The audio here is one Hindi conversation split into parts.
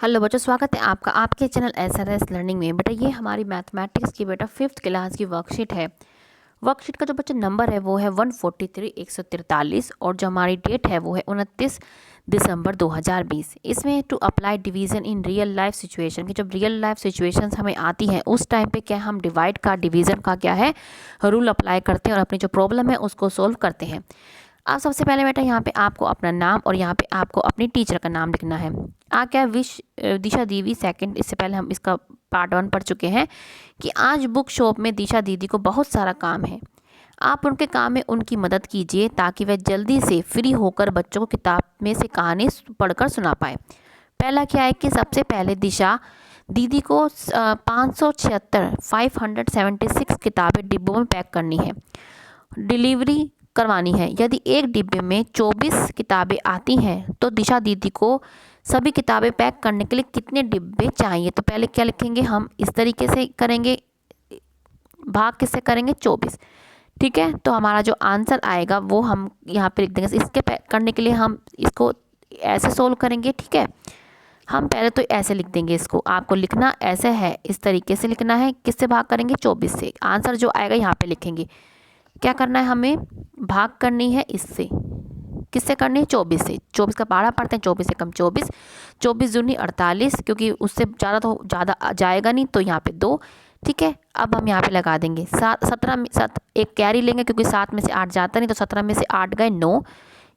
हेलो बच्चों, स्वागत है आपका आपके चैनल एसआरएस लर्निंग में। बेटा ये हमारी मैथमेटिक्स की बेटा 5th क्लास की वर्कशीट है। वर्कशीट का जो बच्चा नंबर है वो है 143 143 और जो हमारी डेट है वो है 29 दिसंबर 2020। इसमें to apply division in real life situation की जब रियल लाइफ सिचुएशंस हमें आती हैं उस टाइम पे क्या हम डिवाइड का डिवीज़न का क्या है रूल अप्लाई करते हैं और अपनी जो प्रॉब्लम है उसको सोल्व करते हैं। अब सबसे पहले बेटा यहाँ पे आपको अपना नाम और यहाँ पे आपको अपनी टीचर का नाम लिखना है। क्या विश दिशा दीदी सेकंड, इससे पहले हम इसका पार्ट 1 पढ़ चुके हैं कि आज बुक शॉप में दिशा दीदी को बहुत सारा काम है। आप उनके काम में उनकी मदद कीजिए ताकि वह जल्दी से फ्री होकर बच्चों को किताब में से कहानी पढ़कर सुना पाए। पहला क्या है कि सबसे पहले दिशा दीदी को 576 किताबें डिब्बों में पैक करनी है, डिलीवरी करवानी है। यदि एक डिब्बे में 24 किताबें आती हैं तो दिशा दीदी को सभी किताबें पैक करने के लिए कितने डिब्बे चाहिए। तो पहले क्या लिखेंगे हम, इस तरीके से करेंगे, भाग किससे करेंगे 24। ठीक है, तो हमारा जो आंसर आएगा वो हम यहाँ पे लिख देंगे। इसके पैक करने के लिए हम इसको ऐसे सोल्व करेंगे। ठीक है, हम पहले तो ऐसे लिख देंगे, इसको आपको लिखना ऐसे है, इस तरीके से लिखना है। किससे भाग करेंगे 24 से। आंसर जो आएगा यहाँ पे लिखेंगे। क्या करना है हमें, भाग करनी है इससे, किससे करनी है 24 से। 24 का पहाड़ा पढ़ते हैं, 24 से कम 24, 24 दूनी 48, क्योंकि उससे ज़्यादा तो ज़्यादा जाएगा नहीं तो यहाँ पे 2। ठीक है, अब हम यहाँ पे लगा देंगे 17 एक कैरी लेंगे क्योंकि 7 में से 8 जाता नहीं, तो 17 में से 8 गए 9,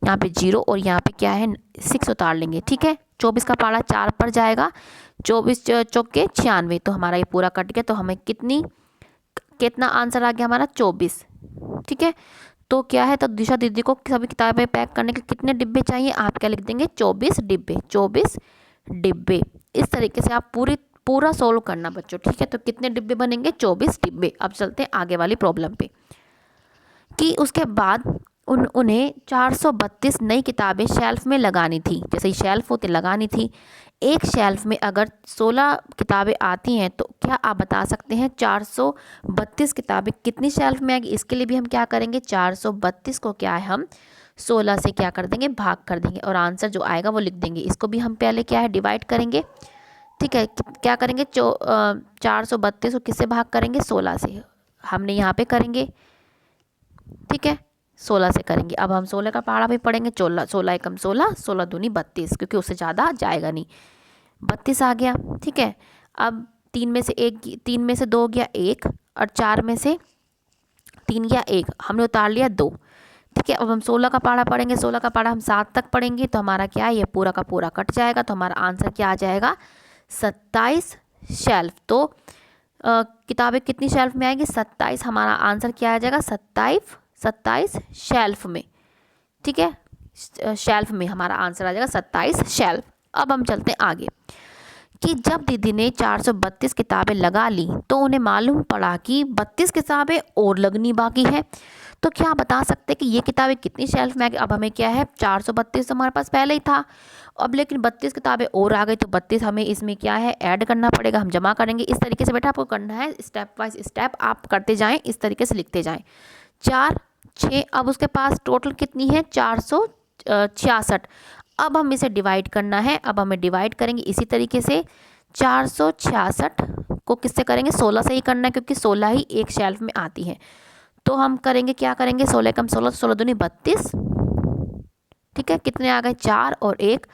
यहाँ पे 0 और यहाँ पे क्या है 6 उतार लेंगे। ठीक है, 24 का पहाड़ा 4 पर जाएगा, 24 चौके 96, तो हमारा ये पूरा कट गया। तो हमें कितना आंसर आ गया हमारा 24। ठीक है, तो क्या है, तो दिशा दीदी को सभी किताबें पैक करने के कितने डिब्बे चाहिए, आप क्या लिख देंगे 24 डिब्बे, 24 डिब्बे। इस तरीके से आप पूरा सोल्व करना बच्चों। ठीक है, तो कितने डिब्बे बनेंगे 24 डिब्बे। अब चलते हैं आगे वाली प्रॉब्लम पे कि उसके बाद उन्हें 432 नई किताबें शेल्फ में लगानी थी। जैसे ही शेल्फ होते लगानी थी, एक शेल्फ में अगर 16 किताबें आती हैं तो क्या आप बता सकते हैं 432 किताबें कितनी शेल्फ में आएगी। इसके लिए भी हम क्या करेंगे, 432 को क्या है हम 16 से क्या कर देंगे, भाग कर देंगे और आंसर जो आएगा वो लिख देंगे। इसको भी हम पहले क्या है डिवाइड करेंगे। ठीक है, क्या करेंगे 432 को किससे भाग करेंगे 16 से, हमने यहाँ पे करेंगे। ठीक है, 16 से करेंगे। अब हम 16 का पहाड़ा भी पढ़ेंगे, 16 एकम 16, 16 दूनी 32, क्योंकि उससे ज़्यादा जाएगा नहीं। 32 आ गया। ठीक है, अब 3 में से 2 गया 1 और 4 में से 3 गया 1, हमने उतार लिया 2। ठीक है, अब हम 16 का पहाड़ा पढ़ेंगे। 16 का पहाड़ा हम 7 तक पढ़ेंगे तो हमारा क्या है, ये पूरा का पूरा कट जाएगा। तो हमारा आंसर क्या आ जाएगा 27 शेल्फ। तो किताबें कितनी शेल्फ में आएगी 27, हमारा आंसर क्या आ जाएगा 27 शेल्फ में। ठीक है, शेल्फ में हमारा आंसर आ जाएगा 27 शेल्फ। अब हम चलते हैं आगे कि जब दीदी ने 432 किताबें लगा ली तो उन्हें मालूम पड़ा कि 32 किताबें और लगनी बाकी है। तो क्या बता सकते हैं कि ये किताबें कितनी शेल्फ में आ गई। अब हमें क्या है 432 तो हमारे पास पहले ही था, अब लेकिन 32 किताबें और आ गई तो 32 हमें इसमें क्या है ऐड करना पड़ेगा, हम जमा करेंगे। इस तरीके से बेटा आपको करना है, स्टेप बाय स्टेप आप करते जाएँ, इस तरीके से लिखते जाएँ। 4 6, अब उसके पास टोटल कितनी है 466। अब हम इसे डिवाइड करना है, अब हमें डिवाइड करेंगे इसी तरीके से। 466 को किससे करेंगे 16 से ही करना है क्योंकि 16 ही एक शेल्फ में आती है। तो हम करेंगे, क्या करेंगे 16 कम 16, 16 दूनी 32। ठीक है, कितने आ गए 4 और 1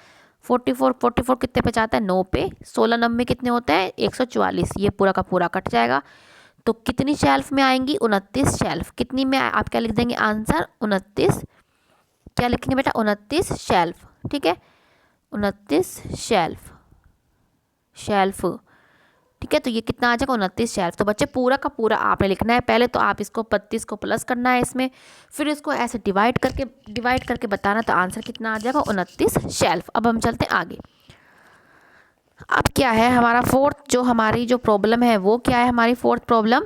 44, 44 कितने पे जाता है 9 पे, 16 9 कितने होते हैं 144, ये पूरा का पूरा कट जाएगा। तो कितनी शेल्फ में आएंगी 29 शेल्फ। कितनी में आप क्या लिख देंगे आंसर 29, क्या लिखेंगे बेटा 29 शेल्फ। ठीक है, 29 शेल्फ। ठीक है, तो ये कितना आ जाएगा 29 शेल्फ। तो बच्चे पूरा का पूरा आपने लिखना है। पहले तो आप इसको 32 को प्लस करना है इसमें, फिर इसको ऐसे डिवाइड करके बताना, तो आंसर कितना आ जाएगा 29 शेल्फ। अब हम चलते हैं आगे। अब क्या है हमारा हमारी जो प्रॉब्लम है वो क्या है, हमारी फोर्थ प्रॉब्लम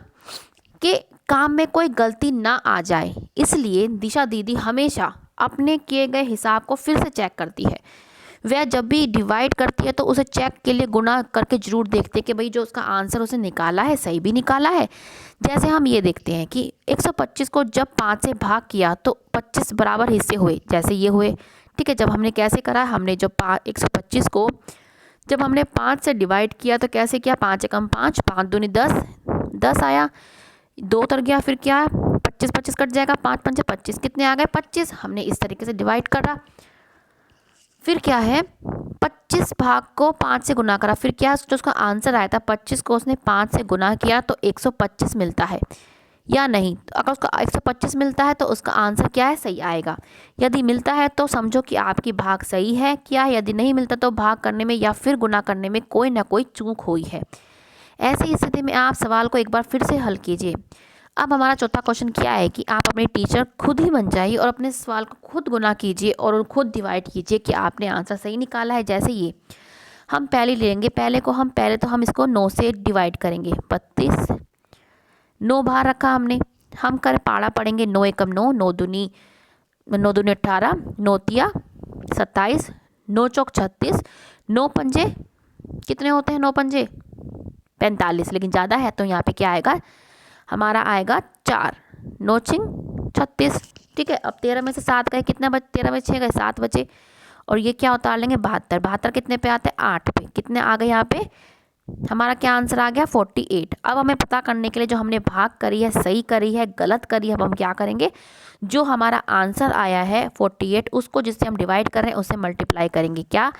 कि काम में कोई गलती ना आ जाए, इसलिए दिशा दीदी हमेशा अपने किए गए हिसाब को फिर से चेक करती है। वह जब भी डिवाइड करती है तो उसे चेक के लिए गुना करके जरूर देखते हैं कि भाई जो उसका आंसर उसे निकाला है सही भी निकाला है। जैसे हम ये देखते हैं कि 125 को जब 5 से भाग किया तो 25 बराबर हिस्से हुए, जैसे ये हुए। ठीक है, जब हमने कैसे करा, हमने जब 125 को जब हमने 5 से डिवाइड किया तो कैसे किया, 5 एकम 5, 5 दूनी 10, 10 आया, 2 उतर गया, फिर क्या 25 25 कट जाएगा, 5 5 25, कितने आ गए 25। हमने इस तरीके से डिवाइड करा, फिर क्या है 25 भाग को 5 से गुना करा, फिर क्या जो उसका आंसर आया था 25 को उसने 5 से गुना किया तो 125 मिलता है या नहीं। तो अगर उसका 125 मिलता है तो उसका आंसर क्या है, सही आएगा। यदि मिलता है तो समझो कि आपकी भाग सही है क्या, यदि नहीं मिलता तो भाग करने में या फिर गुना करने में कोई ना कोई चूक हुई है। ऐसी स्थिति में आप सवाल को एक बार फिर से हल कीजिए। अब हमारा चौथा क्वेश्चन क्या है कि आप अपने टीचर खुद ही बन जाइए और अपने सवाल को खुद गुना कीजिए और खुद डिवाइड कीजिए कि आपने आंसर सही निकाला है। जैसे ये हम पहले लेंगे, पहले तो हम इसको 9 से डिवाइड करेंगे, 32, 9 बाहर रखा हमने, हम कर पाड़ा पढ़ेंगे, 9 एकम 9, 9 दूनी 18, 9 तिया 27, 9 चौक 36, 9 पंजे कितने होते हैं, 9 पंजे 45, लेकिन ज़्यादा है तो यहाँ पे क्या आएगा, हमारा आएगा 4, 9 छिंग 36। ठीक है, अब 13 में से 7 गए, कितना बचे, 13 में 6 गए, 7 बचे, और ये क्या उतार लेंगे 72, 72 कितने पे आते हैं 8 पे, कितने आ गए यहाँ पे, हमारा क्या आंसर आ गया 48। अब हमें पता करने के लिए जो हमने भाग करी है सही करी है गलत करी है, अब हम क्या करेंगे, जो हमारा आंसर आया है 48 उसको जिससे हम डिवाइड कर रहे हैं उससे मल्टीप्लाई करेंगे। क्या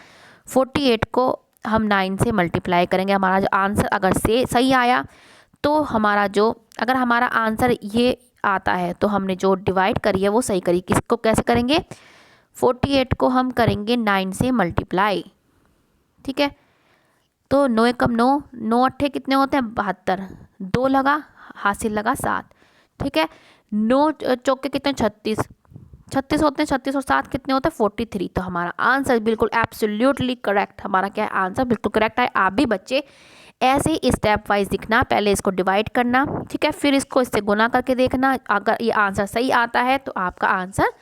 48 को हम 9 से मल्टीप्लाई करेंगे। हमारा जो आंसर अगर से सही आया तो हमारा जो, अगर हमारा आंसर ये आता है तो हमने जो डिवाइड करी है वो सही करी। किसको कैसे करेंगे, 48 को हम करेंगे 9 से मल्टीप्लाई। ठीक है, तो 9 एकम 9, 9 अट्ठे कितने होते हैं 72, 2 लगा हासिल लगा 7। ठीक है, 9 चौके कितने 36, 36 होते हैं, 36 और 7 कितने होते हैं 43। तो हमारा आंसर बिल्कुल एब्सोल्युटली करेक्ट, हमारा क्या है आंसर बिल्कुल करेक्ट है। आप भी बच्चे ऐसे ही स्टेप वाइज दिखना, पहले इसको डिवाइड करना, ठीक है, फिर इसको इससे गुना करके देखना, अगर ये आंसर सही आता है तो आपका आंसर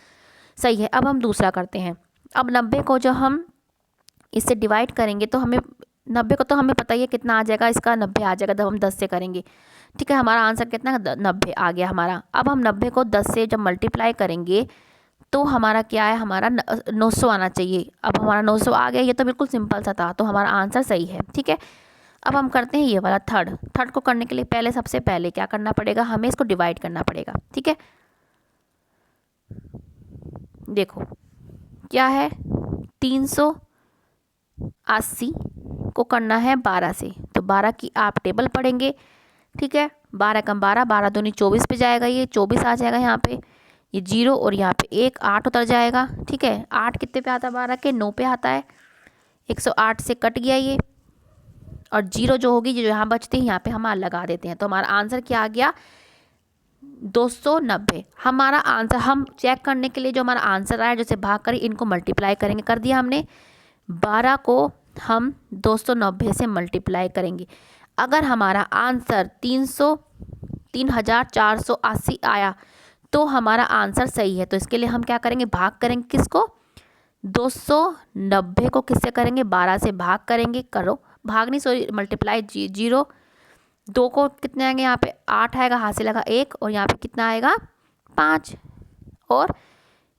सही है। अब हम दूसरा करते हैं। अब 90 को जो हम इससे डिवाइड करेंगे तो हमें 90 को तो हमें पता ही है कितना आ जाएगा, इसका 90 आ जाएगा जब हम 10 से करेंगे। ठीक है, हमारा आंसर कितना 90 आ गया हमारा। अब हम 90 को 10 से जब मल्टीप्लाई करेंगे तो हमारा क्या है, हमारा 900 आना चाहिए। अब हमारा 900 आ गया, ये तो बिल्कुल सिंपल सा था, तो हमारा आंसर सही है। ठीक है, अब हम करते हैं ये वाला थर्ड को करने के लिए पहले सबसे पहले क्या करना पड़ेगा, हमें इसको डिवाइड करना पड़ेगा। ठीक है, देखो क्या है 380 को करना है 12 से, तो 12 की आप टेबल पढ़ेंगे। ठीक है, 12 कम 12, 12 दूनी 24 पे जाएगा, ये 24 आ जाएगा यहाँ पे, ये 0 और यहाँ पे 1, 8 उतर जाएगा। ठीक है, 8 कितने पे आता है 12 के 9 पे आता है, 108 से कट गया ये, और 0 जो होगी जो यहाँ बचती है यहाँ पे हम लगा देते हैं, तो हमारा आंसर क्या आ गया 290। हमारा आंसर हम चेक करने के लिए जो हमारा आंसर आया जैसे भाग करें, इनको मल्टीप्लाई करेंगे, कर दिया हमने, 12 को हम 290 से मल्टीप्लाई करेंगे। अगर हमारा आंसर 3480 आया तो हमारा आंसर सही है। तो इसके लिए हम क्या करेंगे, भाग करेंगे किसको, 290 को किससे करेंगे 12 से भाग करेंगे, करो भाग नहीं सॉरी मल्टीप्लाई, 0 2 को कितने आएंगे यहाँ पे 8 आएगा, हासिल लगा 1, और यहाँ पे कितना आएगा 5, और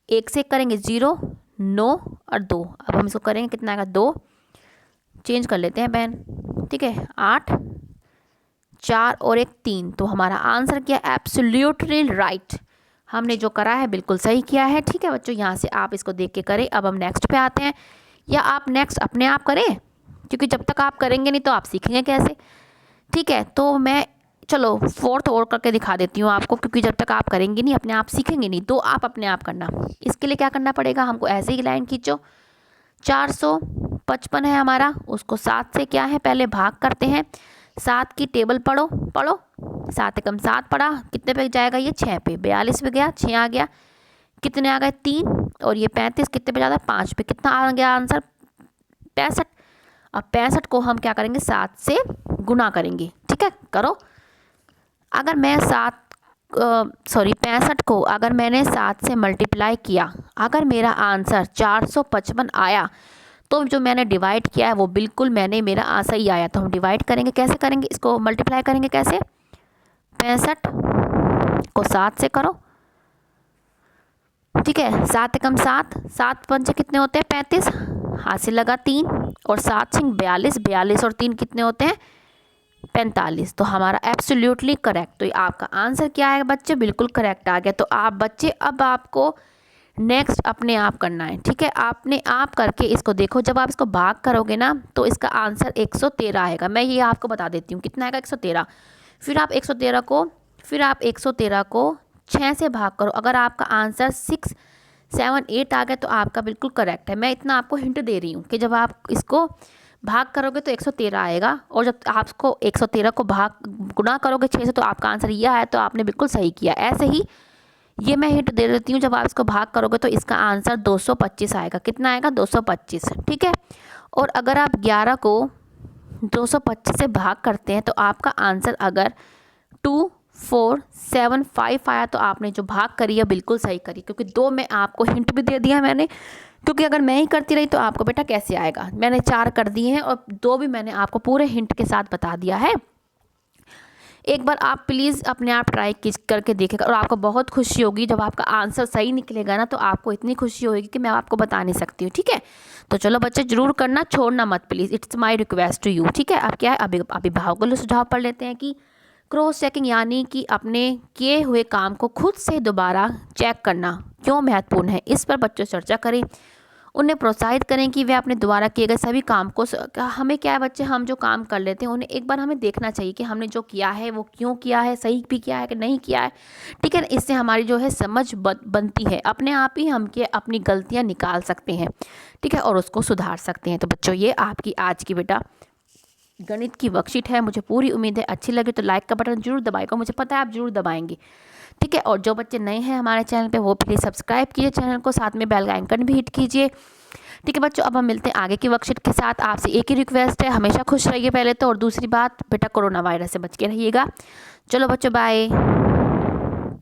1 से करेंगे 0, 9 और 2। अब हम इसको करेंगे कितना आएगा 2, चेंज कर लेते हैं पेन। ठीक है, 8 4 और 1 3, तो हमारा आंसर क्या एब्सोल्युटली राइट, हमने जो करा है बिल्कुल सही किया है। ठीक है बच्चों, यहाँ से आप इसको देख के करें। अब हम नेक्स्ट पे आते हैं, या आप नेक्स्ट अपने आप करें, क्योंकि जब तक आप करेंगे नहीं तो आप सीखेंगे कैसे। ठीक है, तो मैं चलो 4th और करके दिखा देती हूँ आपको, क्योंकि जब तक आप करेंगे नहीं अपने आप सीखेंगे नहीं, तो आप अपने आप करना। इसके लिए क्या करना पड़ेगा, हमको ऐसे ही लाइन खींचो, 455 है हमारा, उसको 7 से क्या है पहले भाग करते हैं, 7 की टेबल पढ़ो 7 एकम 7 पढ़ा, कितने पे जाएगा ये 6 पे, 42 पे गया, 6 आ गया, कितने आ गए 3, और ये 35 कितने पे जाता है 5 पे, कितना आ गया आंसर 65। अब 65 को हम क्या करेंगे 7 से गुना करेंगे। ठीक है, करो, अगर मैं 65 को अगर मैंने 7 से मल्टीप्लाई किया, अगर मेरा आंसर 455 आया, तो जो मैंने डिवाइड किया है वो बिल्कुल मेरा सही आया। तो हम डिवाइड करेंगे, कैसे करेंगे इसको, मल्टीप्लाई करेंगे कैसे, 65 को 7 से करो, ठीक है, 7 एकम 7, 7 पंचे कितने होते हैं 35, हाथ से लगा 3, और 7 छिंग 42, 42 और 3 कितने होते हैं 45। तो हमारा एब्सोल्युटली करेक्ट। तो ये आपका आंसर क्या है बच्चे, बिल्कुल करेक्ट आ गया। तो आप बच्चे अब आपको नेक्स्ट अपने आप करना है, ठीक है, आपने आप करके इसको देखो। जब आप इसको भाग करोगे ना तो इसका आंसर 113 आएगा। मैं ये आपको बता देती हूँ कितना आएगा 113। फिर आप 113 को 6 से भाग करो। अगर आपका आंसर 6, 7, 8 आ गया तो आपका बिल्कुल करेक्ट है। मैं इतना आपको हिंट दे रही हूँ कि जब आप इसको भाग करोगे तो 113 आएगा, और जब आप इसको 113 को गुणा करोगे 6 से तो आपका आंसर ये आया, तो आपने बिल्कुल सही किया। ऐसे ही ये मैं हिंट दे देती हूँ, जब आप इसको भाग करोगे तो इसका आंसर 225 आएगा। कितना आएगा 225, ठीक है। और अगर आप 11 को 225 से भाग करते हैं तो आपका आंसर अगर 2475 आया तो आपने जो भाग करी है बिल्कुल सही करी, क्योंकि 2 में आपको हिंट भी दे दिया मैंने, क्योंकि अगर मैं ही करती रही तो आपको बेटा कैसे आएगा। मैंने 4 कर दिए हैं और 2 भी मैंने आपको पूरे हिंट के साथ बता दिया है। एक बार आप प्लीज़ अपने आप ट्राई करके देखेगा, और आपको बहुत खुशी होगी जब आपका आंसर सही निकलेगा ना, तो आपको इतनी खुशी होगी कि मैं आपको बता नहीं सकती हूँ, ठीक है। तो चलो बच्चे ज़रूर करना, छोड़ना मत please, it's my request to you, ठीक है। अब क्या है, अभिभावकों को सुझाव पढ़ लेते हैं कि क्रॉस चेकिंग यानी कि अपने किए हुए काम को खुद से दोबारा चेक करना क्यों महत्वपूर्ण है, इस पर बच्चों चर्चा करें। उन्हें प्रोत्साहित करें कि वे अपने द्वारा किए गए सभी काम को, हमें क्या है बच्चे, हम जो काम कर लेते हैं उन्हें एक बार हमें देखना चाहिए कि हमने जो किया है वो क्यों किया है, सही भी किया है कि नहीं किया है, ठीक है। इससे हमारी जो है समझ बनती है, अपने आप ही हम अपनी गलतियाँ निकाल सकते हैं, ठीक है, और उसको सुधार सकते हैं। तो बच्चों ये आपकी आज की बेटा गणित की वर्कशीट है। मुझे पूरी उम्मीद है अच्छी लगे तो लाइक का बटन जरूर दबाएगा, मुझे पता है आप जरूर दबाएंगे, ठीक है। और जो बच्चे नए हैं हमारे चैनल पे वो प्लीज़ सब्सक्राइब कीजिए चैनल को, साथ में बेल का आइकन भी हिट कीजिए, ठीक है बच्चों। अब हम मिलते हैं आगे की वर्कशीट के साथ। आपसे एक ही रिक्वेस्ट है, हमेशा खुश रहिए पहले तो, और दूसरी बात बेटा कोरोना वायरस से बच के रहिएगा। चलो बच्चों बाय।